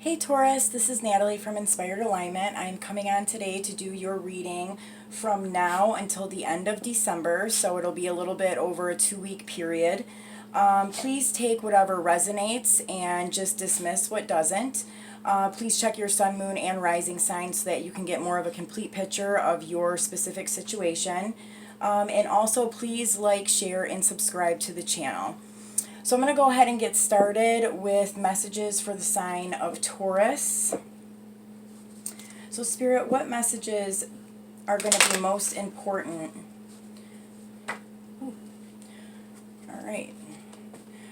Hey Taurus, this is Natalie from Inspired Alignment. I'm coming on today to do your reading from now until the end of December, so it'll be a little bit over a 2-week period. Please take whatever resonates and just dismiss what doesn't. Please check your sun, moon, and rising sign so that you can get more of a complete picture of your specific situation. And also please like, share, and subscribe to the channel. So I'm going to go ahead and get started with messages for the sign of Taurus. So Spirit, what messages are going to be most important? All right.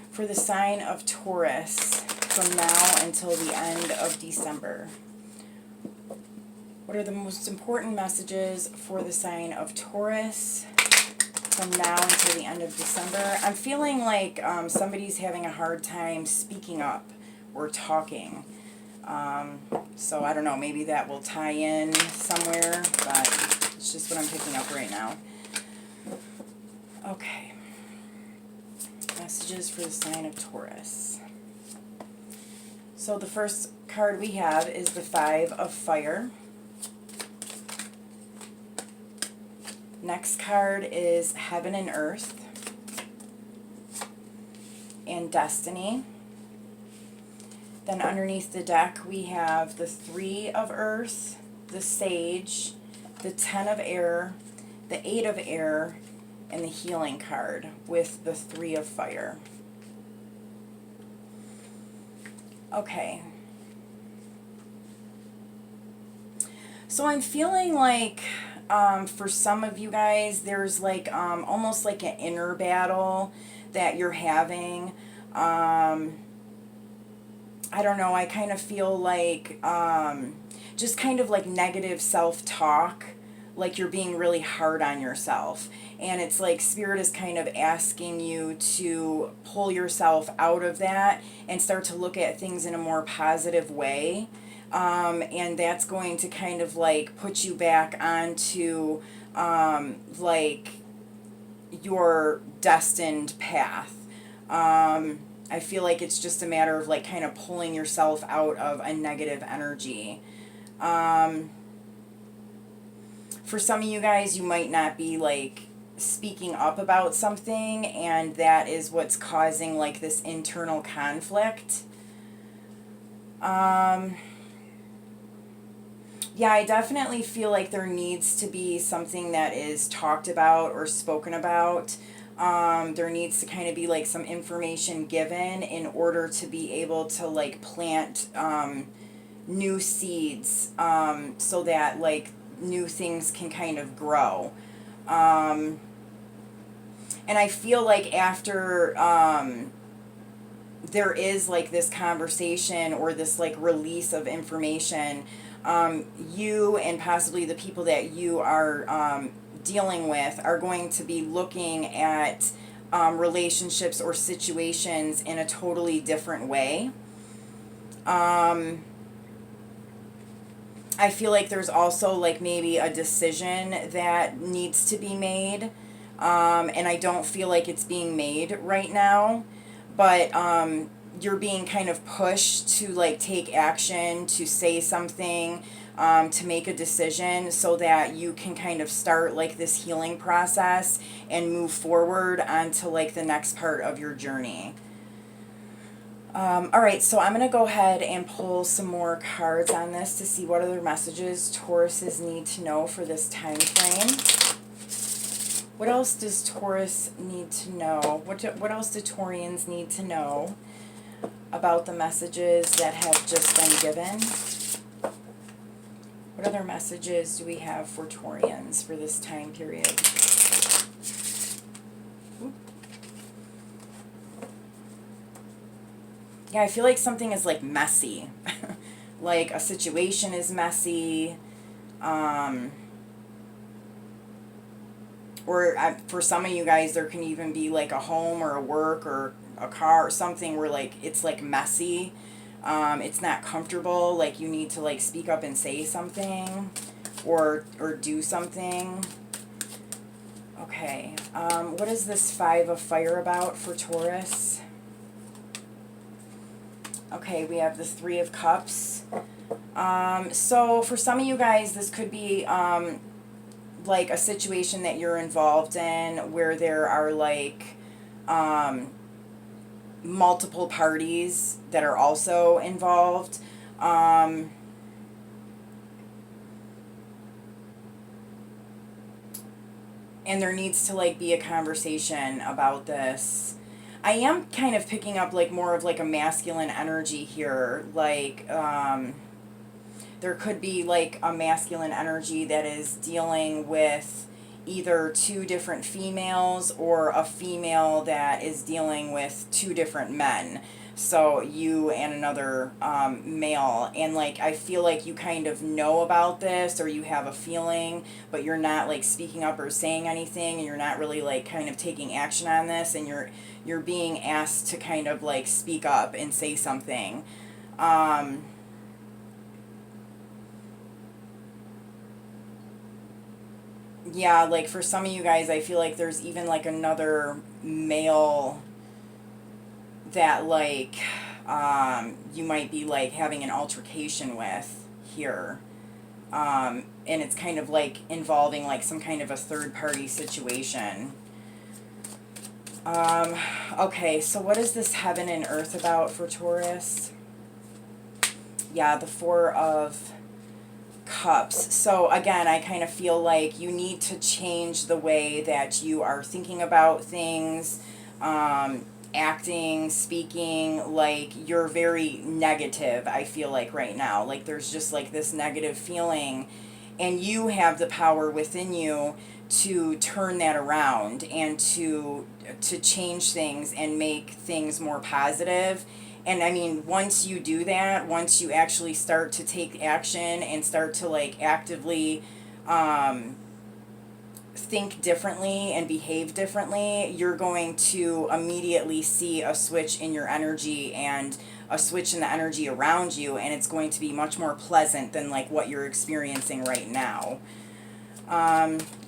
For the sign of Taurus from now until the end of December. What are the most important messages for the sign of Taurus from now until the end of December? I'm feeling like somebody's having a hard time speaking up or talking. So I don't know, maybe that will tie in somewhere, but it's just what I'm picking up right now. Okay. Messages for the sign of Taurus. So the first card we have is the Five of Fire. Next card is Heaven and Earth and Destiny. Then underneath the deck we have the Three of Earth, the Sage, the Ten of Air, the Eight of Air, and the Healing card with the Three of Fire. Okay. So I'm feeling like for some of you guys, there's like almost like an inner battle that you're having. I don't know, I kind of feel like just kind of like negative self-talk, like you're being really hard on yourself. And it's like Spirit is kind of asking you to pull yourself out of that and start to look at things in a more positive way. And that's going to kind of like put you back onto like your destined path. I feel like it's just a matter of like kind of pulling yourself out of a negative energy. For some of you guys, you might not be like speaking up about something, and that is what's causing like this internal conflict. Yeah, I definitely feel like there needs to be something that is talked about or spoken about. There needs to kind of be like some information given in order to be able to like plant new seeds so that like new things can kind of grow. And I feel like after there is like this conversation or this like release of information, you and possibly the people that you are dealing with are going to be looking at relationships or situations in a totally different way. I feel like there's also like maybe a decision that needs to be made, and I don't feel like it's being made right now, but you're being kind of pushed to like take action, to say something, to make a decision so that you can kind of start like this healing process and move forward onto like the next part of your journey. All right, so I'm going to go ahead and pull some more cards on this to see what other messages Tauruses need to know for this time frame. What else does Taurus need to know? What else do Taurians need to know about the messages that have just been given? What other messages do we have for Taurians for this time period? Oop. Yeah, I feel like something is like messy. Like a situation is messy. Or for some of you guys, there can even be like a home or a work or a car or something where like it's like messy. It's not comfortable. Like you need to like speak up and say something or do something. Okay. What is this Five of Fire about for Taurus? Okay, we have the Three of Cups. So for some of you guys, this could be like a situation that you're involved in where there are like multiple parties that are also involved. Um, and there needs to like be a conversation about this. I am kind of picking up like more of like a masculine energy here. Like there could be like a masculine energy that is dealing with either two different females or a female that is dealing with two different men. So you and another male, and like I feel like you kind of know about this, or you have a feeling, but you're not like speaking up or saying anything, and you're not really like kind of taking action on this, and you're being asked to kind of like speak up and say something. Um, yeah, like for some of you guys, I feel like there's even like another male that like you might be like having an altercation with here. And it's kind of like involving like some kind of a third party situation. Um, okay, so what is this heaven and earth about for Taurus? Yeah, the Four of Cups. So again, I kind of feel like you need to change the way that you are thinking about things, acting, speaking. Like you're very negative, I feel like right now. Like there's just like this negative feeling, and you have the power within you to turn that around and to change things and make things more positive. And I mean, once you do that, once you actually start to take action and start to like actively um, think differently and behave differently, you're going to immediately see a switch in your energy and a switch in the energy around you, and it's going to be much more pleasant than like what you're experiencing right now.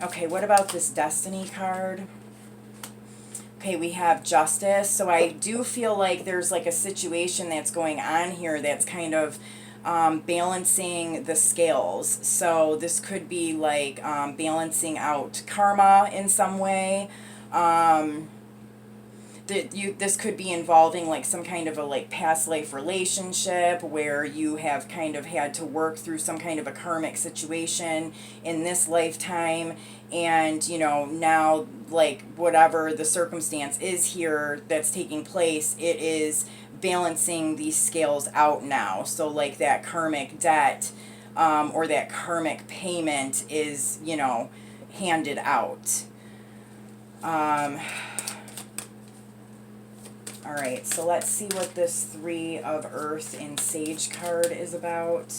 Okay, what about this Destiny card? Okay, we have Justice. So I do feel like there's like a situation that's going on here that's kind of balancing the scales. So this could be like balancing out karma in some way. Um, this could be involving like some kind of a like past life relationship where you have kind of had to work through some kind of a karmic situation in this lifetime, and you know now like whatever the circumstance is here that's taking place, it is balancing these scales out now. So like that karmic debt or that karmic payment is, you know, handed out. um, All right, so let's see what this Three of Earth in Sage card is about.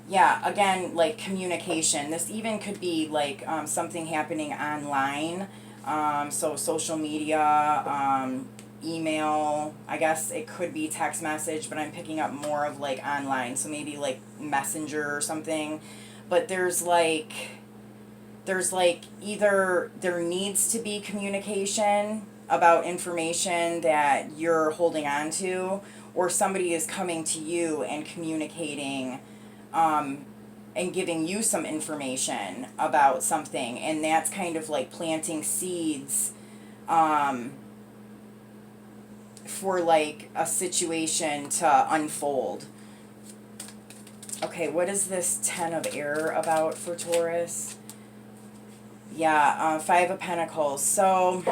Yeah, again, like communication. This even could be like something happening online. So social media, email. I guess it could be text message, but I'm picking up more of like online. So maybe like Messenger or something. But there's like either there needs to be communication about information that you're holding on to, or somebody is coming to you and communicating and giving you some information about something, and that's kind of like planting seeds um, for like a situation to unfold. Okay, what is this Ten of Air about for Taurus? Yeah, Five of Pentacles. So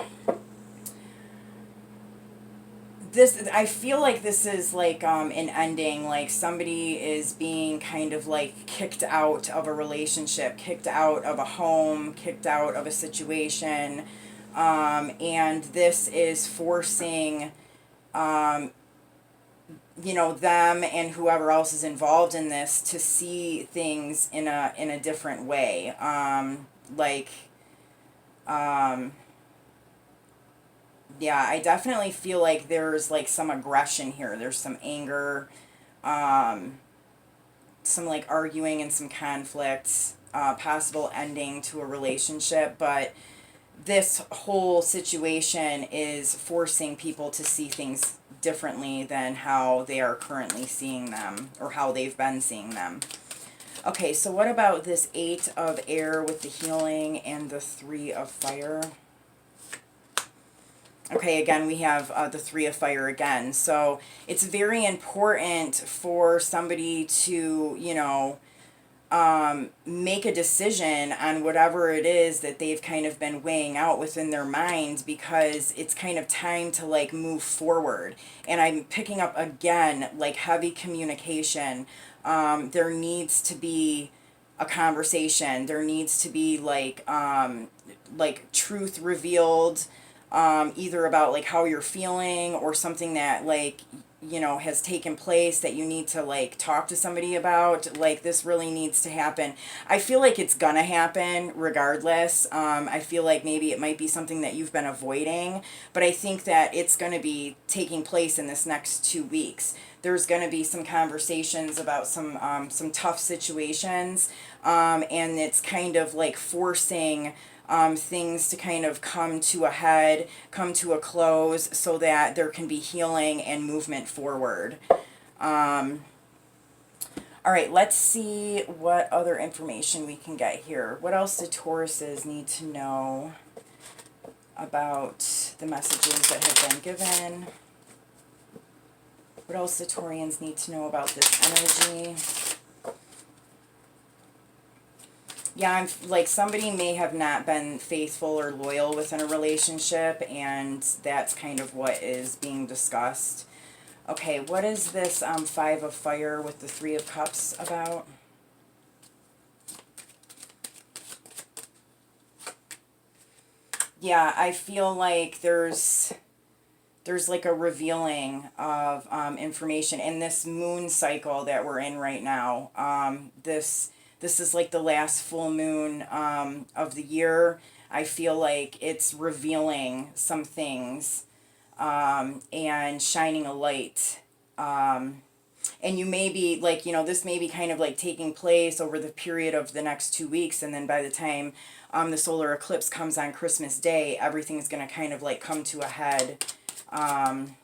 this, I feel like this is like an ending. Like somebody is being kind of like kicked out of a relationship, kicked out of a home, kicked out of a situation, and this is forcing you know them and whoever else is involved in this to see things in a different way. Like um yeah, I definitely feel like there's like some aggression here. There's some anger, um, some like arguing and some conflict, possible ending to a relationship. But this whole situation is forcing people to see things differently than how they are currently seeing them, or how they've been seeing them. Okay, so what about this 8 of air with the healing and the 3 of fire? Okay, again, we have the 3 of fire again. So it's very important for somebody to, make a decision on whatever it is that they've kind of been weighing out within their minds, because it's kind of time to like move forward. And I'm picking up again like heavy communication. There needs to be a conversation. There needs to be like truth revealed, either about like how you're feeling, or something that like has taken place that you need to like talk to somebody about. Like this really needs to happen. I feel like it's gonna happen regardless. I feel like maybe it might be something that you've been avoiding, but I think that it's gonna be taking place in this next 2 weeks. There's gonna be some conversations about some tough situations, and it's kind of like forcing things to kind of come to a head, come to a close, so that there can be healing and movement forward. All right, let's see what other information we can get here. What else do Tauruses need to know about the messages that have been given? What else do Taurians need to know about this energy? Yeah, I'm like, somebody may have not been faithful or loyal within a relationship, and that's kind of what is being discussed. Okay, what is this 5 of fire with the 3 of cups about? Yeah, I feel like there's like a revealing of information in this moon cycle that we're in right now. This is like the last full moon of the year. I feel like it's revealing some things, and shining a light. And you may be like, this may be kind of like taking place over the period of the next 2 weeks. And then by the time the solar eclipse comes on Christmas Day, everything's going to kind of like come to a head. And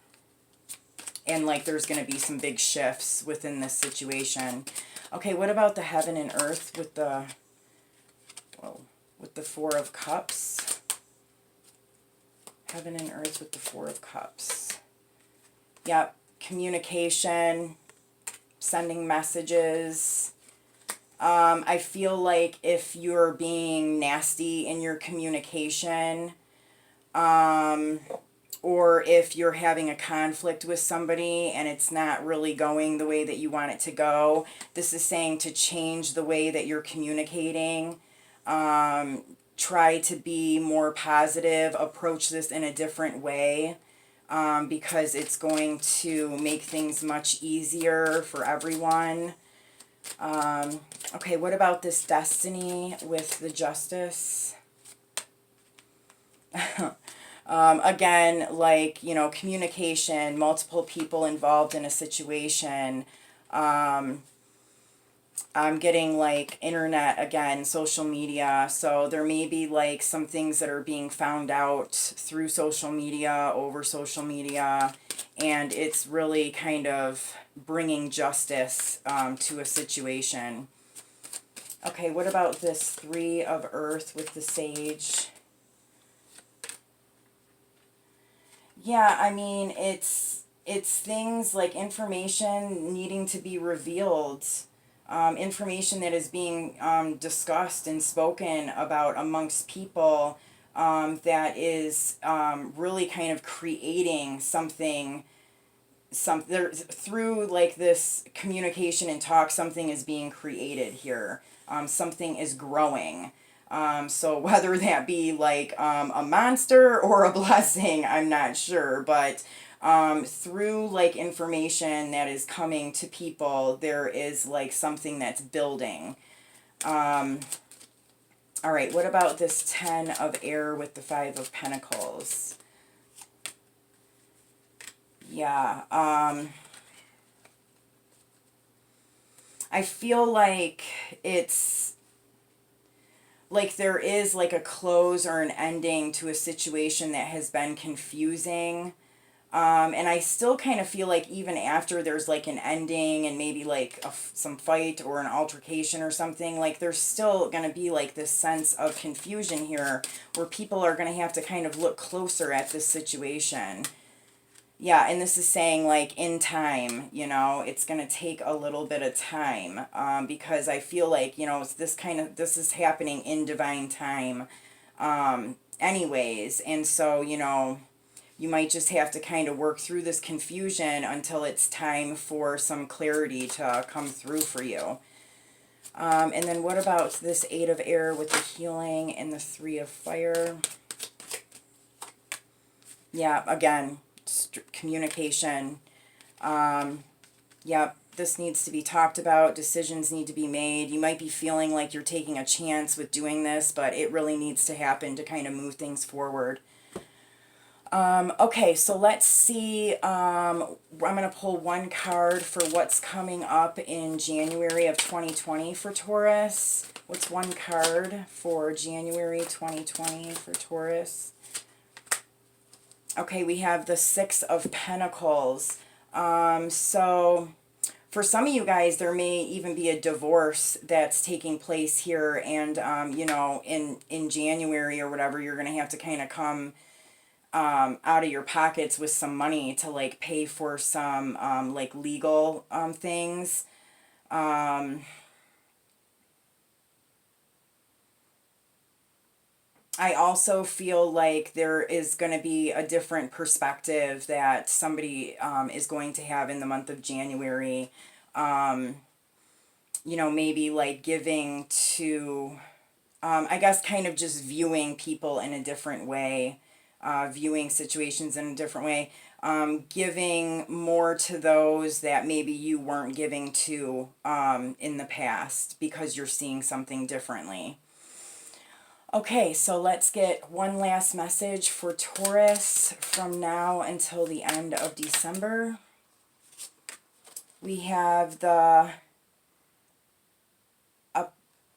like there's going to be some big shifts within this situation. Okay, what about the heaven and earth with the 4 of cups? Heaven and earth with the 4 of cups. Yep, communication, sending messages. I feel like if you're being nasty in your communication, or if you're having a conflict with somebody and it's not really going the way that you want it to go, this is saying to change the way that you're communicating. Try to be more positive, approach this in a different way, because it's going to make things much easier for everyone. Okay, what about this destiny with the justice? Again, like, communication, multiple people involved in a situation. I'm getting like internet again, social media. So there may be like some things that are being found out through social media, over social media, and it's really kind of bringing justice to a situation. Okay, what about this 3 of earth with the sage? Yeah, I mean, it's things like information needing to be revealed, information that is being discussed and spoken about amongst people, that is really kind of creating something. Through like this communication and talk, something is being created here. Something is growing. So whether that be like a monster or a blessing, I'm not sure. But through like information that is coming to people, there is like something that's building. All right, what about this 10 of air with the 5 of pentacles? Yeah, I feel like it's like there is like a close or an ending to a situation that has been confusing. And I still kind of feel like even after there's like an ending and maybe like some fight or an altercation or something, like there's still going to be like this sense of confusion here where people are going to have to kind of look closer at this situation. Yeah, and this is saying like in time, you know, it's going to take a little bit of time, because I feel like, you know, it's this is happening in divine time, anyways. And so, you know, you might just have to kind of work through this confusion until it's time for some clarity to come through for you. And then what about this Eight of Air with the healing and the Three of Fire? Yeah, again, communication. Yep, this needs to be talked about. Decisions need to be made. You might be feeling like you're taking a chance with doing this, but it really needs to happen to kind of move things forward. Okay, so let's see. I'm going to pull one card for what's coming up in January of 2020 for Taurus. What's one card for January 2020 for Taurus? Okay, we have the Six of Pentacles. So for some of you guys, there may even be a divorce that's taking place here. And, you know, in January or whatever, you're going to have to kind of come out of your pockets with some money to like pay for some like legal things. I also feel like there is going to be a different perspective that somebody is going to have in the month of January. You know, maybe like giving to, I guess kind of just viewing people in a different way. Viewing situations in a different way, giving more to those that maybe you weren't giving to in the past because you're seeing something differently. Okay, so let's get one last message for Taurus from now until the end of December. We have the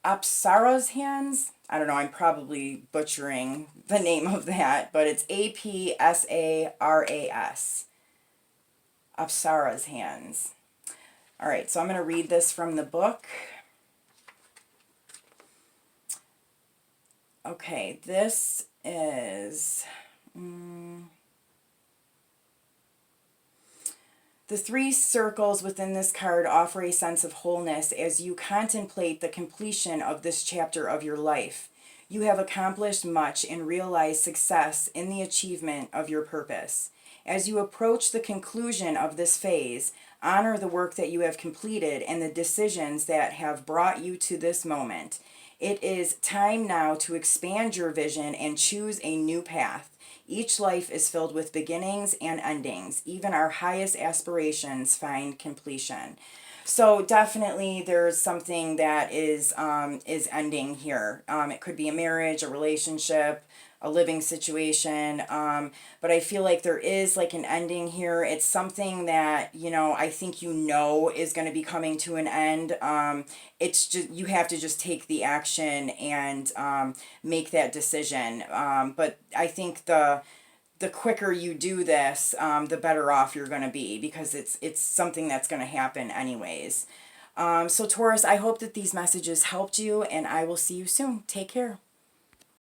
Apsara's hands. I don't know, I'm probably butchering the name of that, but it's Apsaras. Apsara's hands. All right, so I'm going to read this from the book. Okay, this is... The three circles within this card offer a sense of wholeness as you contemplate the completion of this chapter of your life. You have accomplished much and realized success in the achievement of your purpose. As you approach the conclusion of this phase, honor the work that you have completed and the decisions that have brought you to this moment. It is time now to expand your vision and choose a new path. Each life is filled with beginnings and endings. Even our highest aspirations find completion. So definitely there's something that is ending here. It could be a marriage, a relationship, a living situation. But I feel like there is like an ending here. It's something that, you know, I think you know is going to be coming to an end. It's just, you have to just take the action and make that decision. But I think the quicker you do this, the better off you're going to be, because it's something that's going to happen anyways. So Taurus, I hope that these messages helped you, and I will see you soon. Take care.